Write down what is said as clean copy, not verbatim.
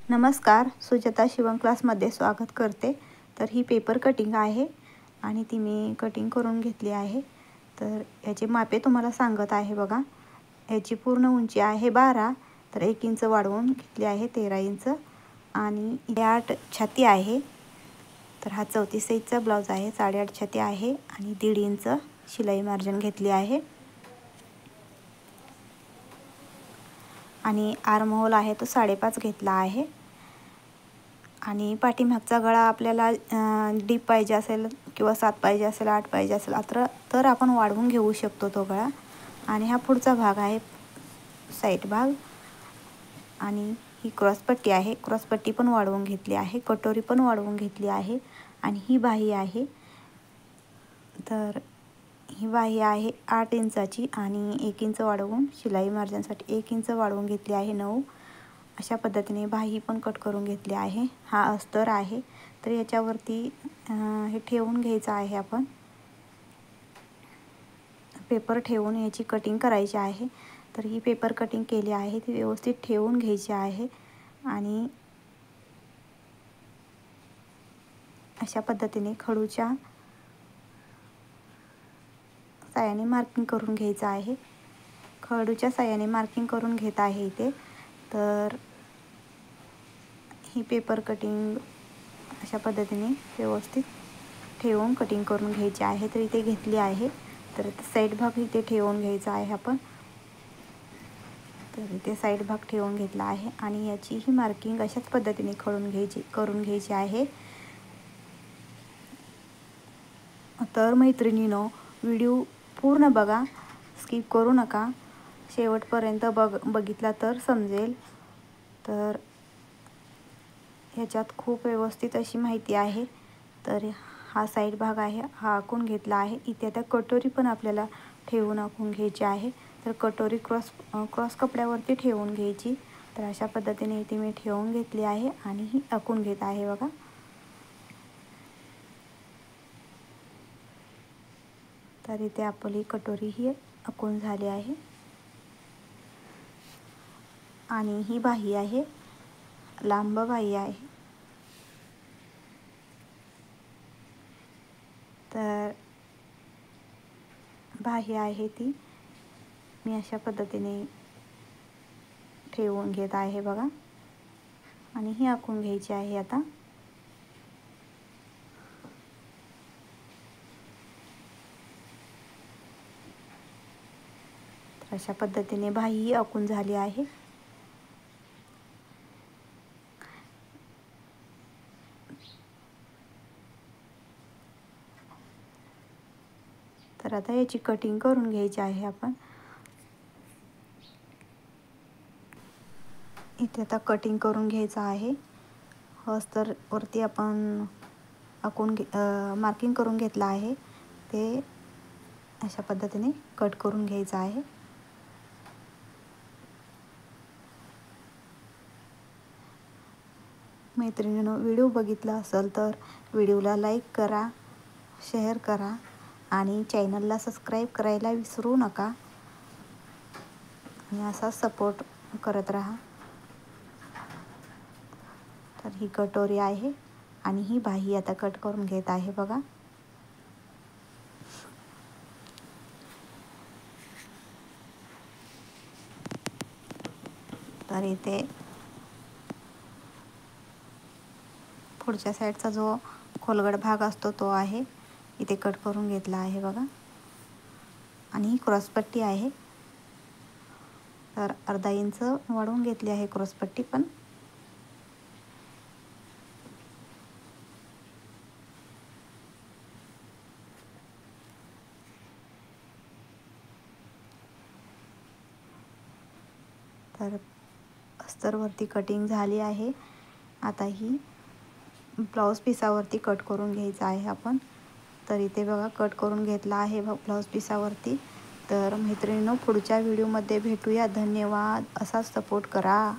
नमस्कार, सुजाता शिवण क्लासमध्ये स्वागत करते। तर ही पेपर कटिंग आहे आणि ती मी कटिंग करून घेतली आहे। तर याचे मापे तुम्हाला सांगत आहे बघा। याची पूर्ण उंची आहे 12, तर 1 इंच वाढवून घेतली आहे 13 इंच आणि 8 छाती आहे। तर हा 34 साईजचा ब्लाउज आहे, 8.5 छाती आहे आणि 1.5 इंच शिलाई मार्जिन घेतली आहे आणि आर्म होल आहे तो 5.5 घेतला आहे। आणि पाठीमागचा गळा आपल्याला डीप पाहिजे असेल किंवा 7 पाहिजे असेल, 8 पाहिजे असेल तर आपण वाढवून घेऊ शकतो तो गळा। आणि हा पुढचा भाग आहे, साईड भाग। आणि ही क्रॉसपट्टी आहे, क्रॉसपट्टी पण वाढवून घेतली आहे, कटोरी पण वाढवून घेतली आहे। आणि ही बाही आहे, तर ही बाही आहे 8 इंचाची आणि 1 इंच वाढवून शिलाई मार्जिनसाठी 1 इंच वाढवून घेतली आहे 9। अशा पद्धतीने बाही पण कट करून घेतली आहे। हा अस्तर आहे, तर याच्यावरती हे ठेवून घ्यायचं आहे, आपण पेपर ठेवून याची कटिंग करायची आहे। तर ही पेपर कटिंग केली आहे, ती व्यवस्थित ठेवून घ्यायची आहे आणि अशा पद्धतीने खडूच्या साहाय्याने मार्किंग करून घ्यायचं आहे। खडूच्या साहाय्याने मार्किंग करून घेत आहे इथे। तर ही पेपर कटिंग अशा पद्धतीने व्यवस्थित ठेवून कटिंग करून घ्यायची आहे। तर इथे घेतली आहे, तर साईड भाग इथे ठेवून घ्यायचा आहे आपण। तर इथे साईड भाग ठेवून घेतला आहे आणि याची ही मार्किंग अशाच पद्धतीने करून घ्यायची आहे। तर मैत्रिणींनो, व्हिडिओ पूर्ण बघा, स्किप करू नका, शेवटपर्यंत बघितला तर समजेल। तर ह्याच्यात खूप व्यवस्थित अशी माहिती आहे। तर हा साईड भाग आहे, हा आखून घेतला आहे। इथे आता कटोरी पण आपल्याला ठेवून आखून घ्यायची आहे। तर कटोरी क्रॉस कपड्यावरती ठेवून घ्यायची। तर अशा पद्धतीने इथे मी ठेवून घेतली आहे आणि ही आखून घेत आहे बघा। तर इथे आपली कटोरी ही आखून झाली आहे आणि ही बाही आहे, लांब बाही आहे। तर बाही आहे ती मी अशा पद्धतीने ठेवून घेत आहे बघा आणि ही आखून घ्यायची आहे आता। तर अशा पद्धतीने बाही आखून झाली आहे। तर आता याची कटिंग करून घ्यायची आहे आपण। इथे आता कटिंग करून घ्यायचं आहे। अस्तर वरती आपण मार्किंग करून घेतलं आहे, ते अशा पद्धतीने कट करून घ्यायचं आहे। मैत्रिणींनो, व्हिडिओ बघितला असेल तर व्हिडिओला लाईक करा, शेअर करा आणि चॅनलला सबस्क्राईब करायला विसरू नका आणि असा सपोर्ट करत राहा। तर ही कटोरी आहे आणि ही बाही आता कट करून घेत आहे बघा। तर इथे पुढच्या साईडचा जो खोलगट भाग असतो तो आहे, इथे कट करून घेतला आहे बघा। आणि ही क्रॉसपट्टी आहे, तर अर्धा इंच वाढवून घेतली आहे क्रॉसपट्टी पण। तर अस्तरवरती कटिंग झाली आहे। आता ही ब्लाऊज पिसावरती कट करून घ्यायचं आहे आपण। तर इथे बघा कट करून घेतला आहे ब्लाऊज पिसावरती। तर मैत्रिणींनो, पुढच्या व्हिडिओमध्ये भेटूया। धन्यवाद, असाच सपोर्ट करा।